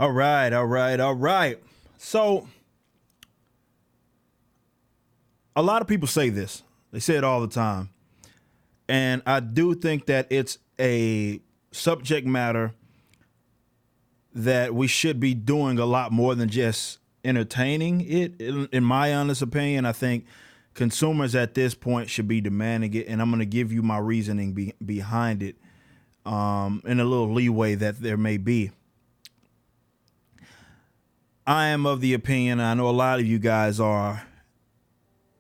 All right, all right, all right. So, a lot of people say this. They say it all the time. And I do think that it's a subject matter that we should be doing a lot more than just entertaining it. In my honest opinion, I think consumers at this point should be demanding it. And I'm going to give you my reasoning behind it in a little leeway that there may be. I am of the opinion, I know a lot of you guys are,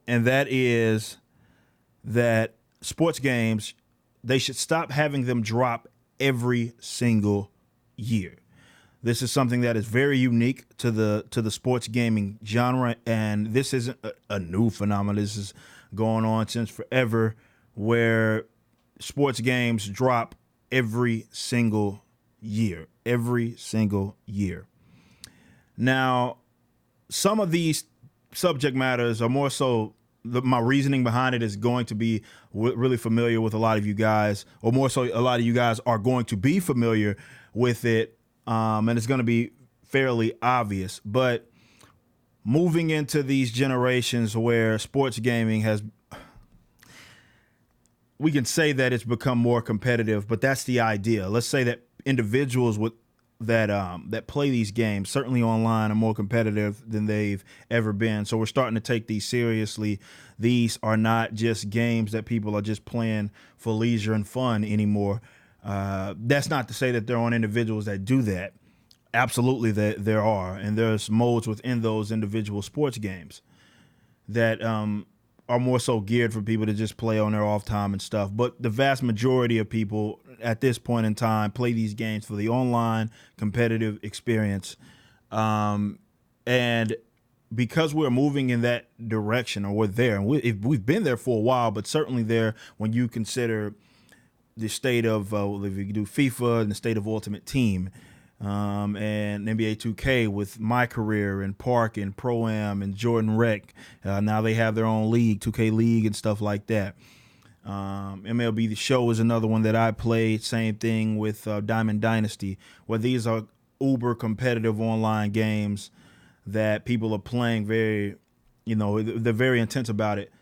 and that is that sports games, they should stop having them drop every single year. This is something that is very unique to the sports gaming genre, and this isn't a new phenomenon. This is going on since forever, where sports games drop every single year. Every single year. Now, some of these subject matters are more so, my reasoning behind it is going to be really familiar with a lot of you guys, or more so a lot of you guys are going to be familiar with it, and it's going to be fairly obvious. But moving into these generations where sports gaming has, we can say that it's become more competitive, but that's the idea. Let's say that individuals with that play these games, certainly online, are more competitive than they've ever been. So we're starting to take these seriously. These are not just games that people are just playing for leisure and fun anymore. That's not to say that there aren't individuals that do that. Absolutely, there are, and there's modes within those individual sports games that are more so geared for people to just play on their off time and stuff. But the vast majority of people at this point in time play these games for the online competitive experience. And because we're moving in that direction, or we're there, and we've been there for a while, but certainly there when you consider the state of, if you do FIFA and the state of Ultimate Team, and NBA 2K with My Career and Park and Pro-Am and Jordan Rec. Now they have their own league, 2K League and stuff like that. MLB The Show is another one that I played. Same thing with Diamond Dynasty, where these are uber competitive online games that people are playing very, they're very intense about it.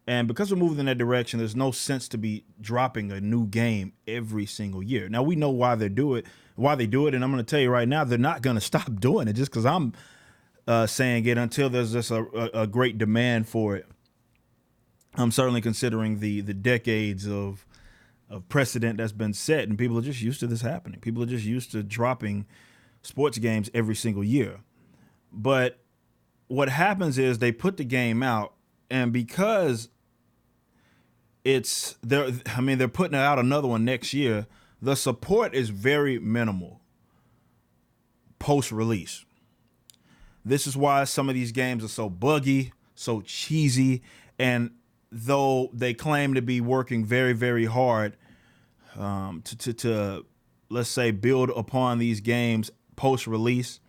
And because we're moving in that direction, there's no sense to be dropping a new game every single year. Now we know why they do it, and I'm going to tell you right now, they're not going to stop doing it just because I'm saying it, until there's just a great demand for it. I'm certainly considering the decades of precedent that's been set, and people are just used to this happening. People are just used to dropping sports games every single year. But what happens is they put the game out, and because they're putting out another one next year, the support is very minimal post-release. This is why some of these games are so buggy, so cheesy, and though they claim to be working very, very hard to let's say build upon these games post-release,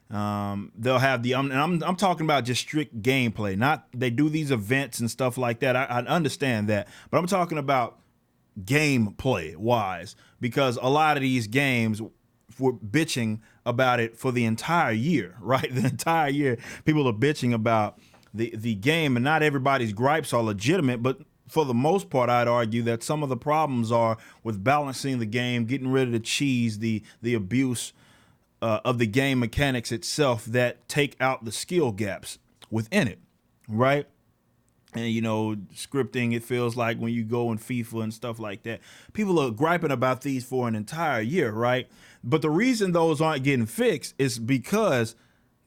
they'll have I'm talking about just strict gameplay. Not they do these events and stuff like that. I understand that, but I'm talking about gameplay wise, because a lot of these games were bitching about it for the entire year, right? The entire year, people are bitching about the game, and not everybody's gripes are legitimate, but for the most part, I'd argue that some of the problems are with balancing the game, getting rid of the cheese, the abuse of the game mechanics itself that take out the skill gaps within it, right? And, scripting, it feels like when you go in FIFA and stuff like that, people are griping about these for an entire year, right? But the reason those aren't getting fixed is because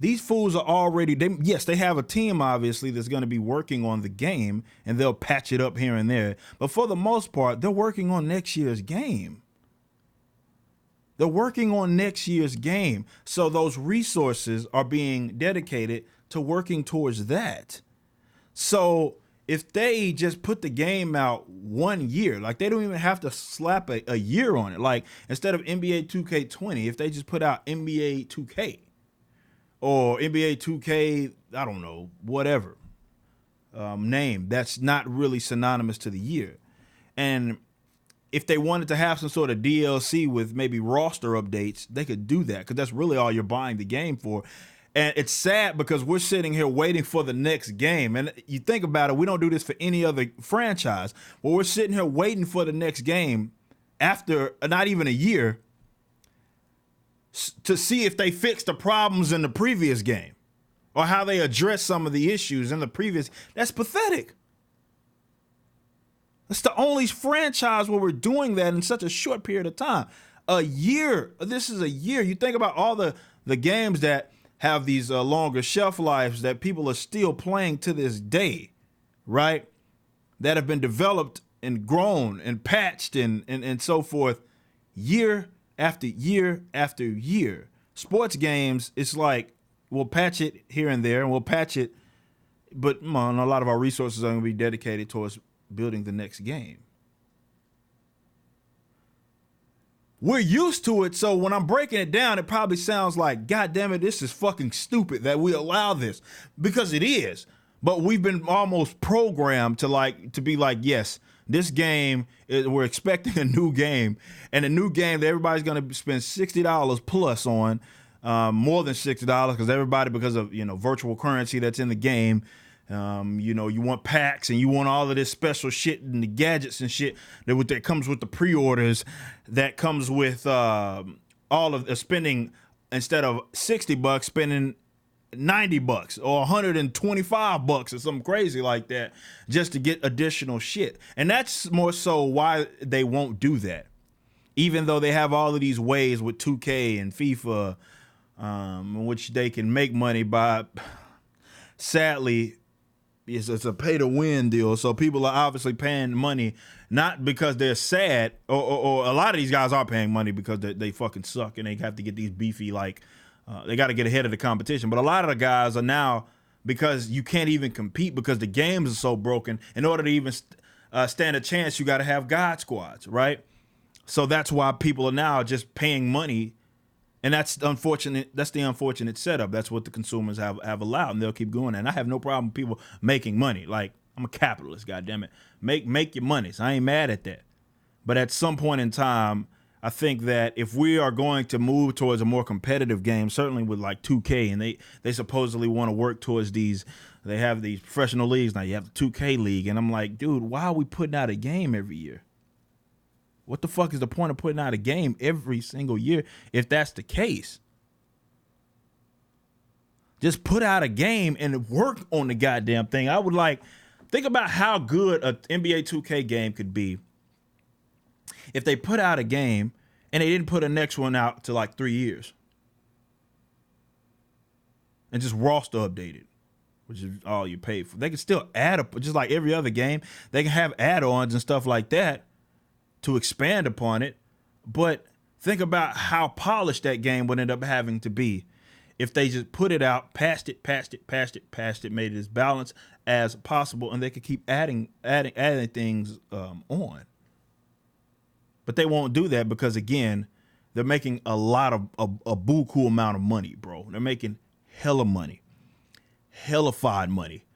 these fools are already, they have a team, obviously, that's going to be working on the game, and they'll patch it up here and there. But for the most part, they're working on next year's game. They're working on next year's game. So those resources are being dedicated to working towards that. So if they just put the game out 1 year, like they don't even have to slap a year on it. Like instead of NBA 2K20, if they just put out NBA 2K or NBA 2K, I don't know, whatever name, that's not really synonymous to the year. And if they wanted to have some sort of DLC with maybe roster updates, they could do that because that's really all you're buying the game for. And it's sad because we're sitting here waiting for the next game. And you think about it, we don't do this for any other franchise. Well, we're sitting here waiting for the next game after not even a year to see if they fix the problems in the previous game or how they address some of the issues in the previous. That's pathetic. It's the only franchise where we're doing that in such a short period of time. A year. This is a year. You think about all the games that have these longer shelf lives that people are still playing to this day, right? That have been developed and grown and patched and so forth year after year after year. Sports games, it's like we'll patch it here and there and we'll patch it, but a lot of our resources are going to be dedicated towards building the next game. We're used to it, so when I'm breaking it down, it probably sounds like, God damn it, this is fucking stupid that we allow this, because it is. But we've been almost programmed to be like, yes, this game, we're expecting a new game, and a new game that everybody's going to spend $60 plus on, more than $60 because of virtual currency that's in the game. You want packs and you want all of this special shit and the gadgets and shit that comes with the pre-orders, that comes with all of spending, instead of $60, spending $90 or $125 or something crazy like that just to get additional shit. And that's more so why they won't do that. Even though they have all of these ways with 2K and FIFA, in which they can make money by, sadly, it's a pay-to-win deal, so people are obviously paying money not because they're sad, or a lot of these guys are paying money because they fucking suck and they have to get these beefy, they got to get ahead of the competition. But a lot of the guys are now, because you can't even compete because the games are so broken, in order to even stand a chance, you got to have God squads, right? So that's why people are now just paying money. And that's unfortunate. That's the unfortunate setup. That's what the consumers have allowed, and they'll keep going. And I have no problem with people making money. Like, I'm a capitalist, goddammit. Make your money. So I ain't mad at that. But at some point in time, I think that if we are going to move towards a more competitive game, certainly with like 2K, and they supposedly want to work towards these, they have these professional leagues now. You have the 2K league, and I'm like, dude, why are we putting out a game every year? What the fuck is the point of putting out a game every single year if that's the case? Just put out a game and work on the goddamn thing. I would think about how good an NBA 2K game could be if they put out a game and they didn't put a next one out to like 3 years. And just roster updated, which is all you pay for. They can still add just like every other game. They can have add-ons and stuff like that to expand upon it, but think about how polished that game would end up having to be if they just put it out, passed it, made it as balanced as possible, and they could keep adding things on. But they won't do that because, again, they're making a lot of a buku amount of money, bro. They're making hella money, hellified money.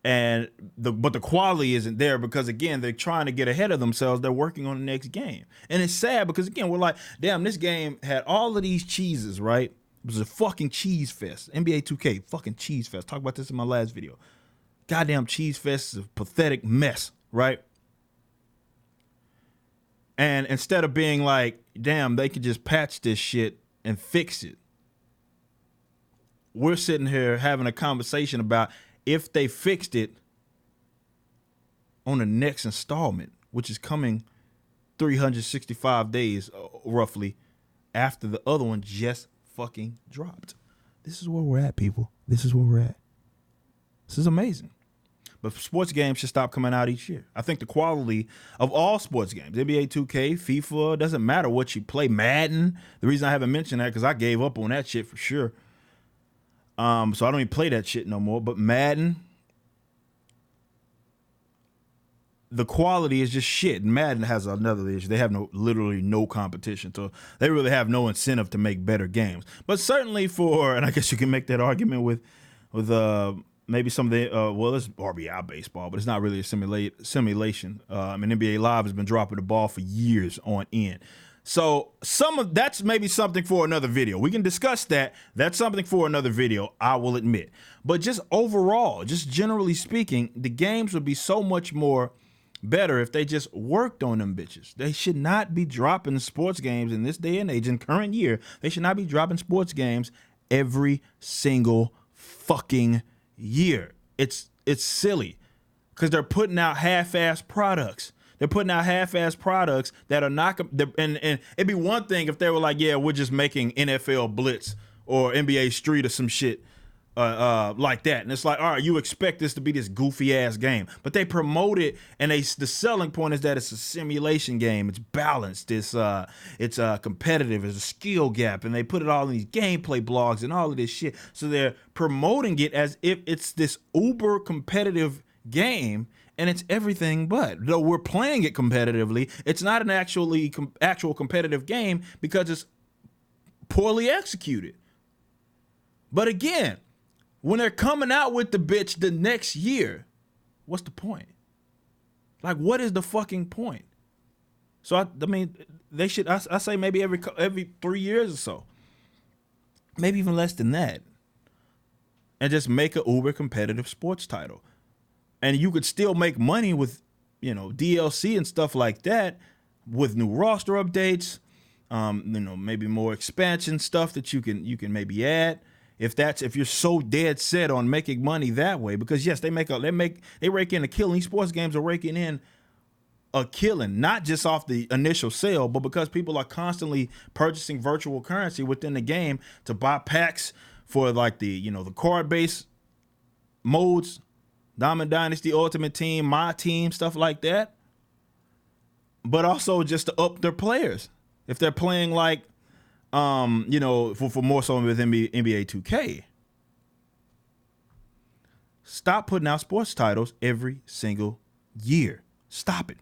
But the quality isn't there because, again, they're trying to get ahead of themselves. They're working on the next game. And it's sad because, again, we're like, damn, this game had all of these cheeses, right? It was a fucking cheese fest. NBA 2K, fucking cheese fest. Talk about this in my last video. Goddamn cheese fest is a pathetic mess, right? And instead of being like, damn, they could just patch this shit and fix it, we're sitting here having a conversation about if they fixed it on the next installment, which is coming 365 days roughly after the other one just fucking dropped. This is where we're at, people. This is where we're at. This is amazing. But sports games should stop coming out each year. I think the quality of all sports games, NBA 2K, FIFA, doesn't matter what you play, Madden. The reason I haven't mentioned that because I gave up on that shit for sure. So I don't even play that shit no more. But Madden, the quality is just shit. Madden has another issue. They have literally no competition. So they really have no incentive to make better games. But certainly and I guess you can make that argument with maybe some of the well, it's RBI baseball, but it's not really a simulation. And NBA Live has been dropping the ball for years on end. So that's maybe something for another video. We can discuss that. That's something for another video, I will admit. But just overall, just generally speaking, the games would be so much more better if they just worked on them bitches. They should not be dropping sports games in this day and age, in current year. They should not be dropping sports games every single fucking year. It's silly because they're putting out half-ass products. They're putting out half-ass products that are not, and it'd be one thing if they were like, yeah, we're just making NFL Blitz or NBA Street or some shit like that. And it's like, all right, you expect this to be this goofy-ass game. But they promote it, and the selling point is that it's a simulation game. It's balanced. It's competitive. There's a skill gap. And they put it all in these gameplay blogs and all of this shit. So they're promoting it as if it's this uber competitive game, and it's everything but. Though we're playing it competitively, it's not an actual competitive game because it's poorly executed. But again, when they're coming out with the bitch the next year, what's the point? Like, what is the fucking point? So I mean, they should. I say maybe every 3 years or so, maybe even less than that, and just make a uber competitive sports title. And you could still make money with, DLC and stuff like that, with new roster updates, maybe more expansion stuff that you can maybe add. If you're so dead set on making money that way, because yes, they rake in a killing. These sports games are raking in a killing, not just off the initial sale, but because people are constantly purchasing virtual currency within the game to buy packs for like the card-based modes. Diamond Dynasty, Ultimate Team, My Team, stuff like that. But also just to up their players. If they're playing like, for more so with NBA 2K. Stop putting out sports titles every single year. Stop it.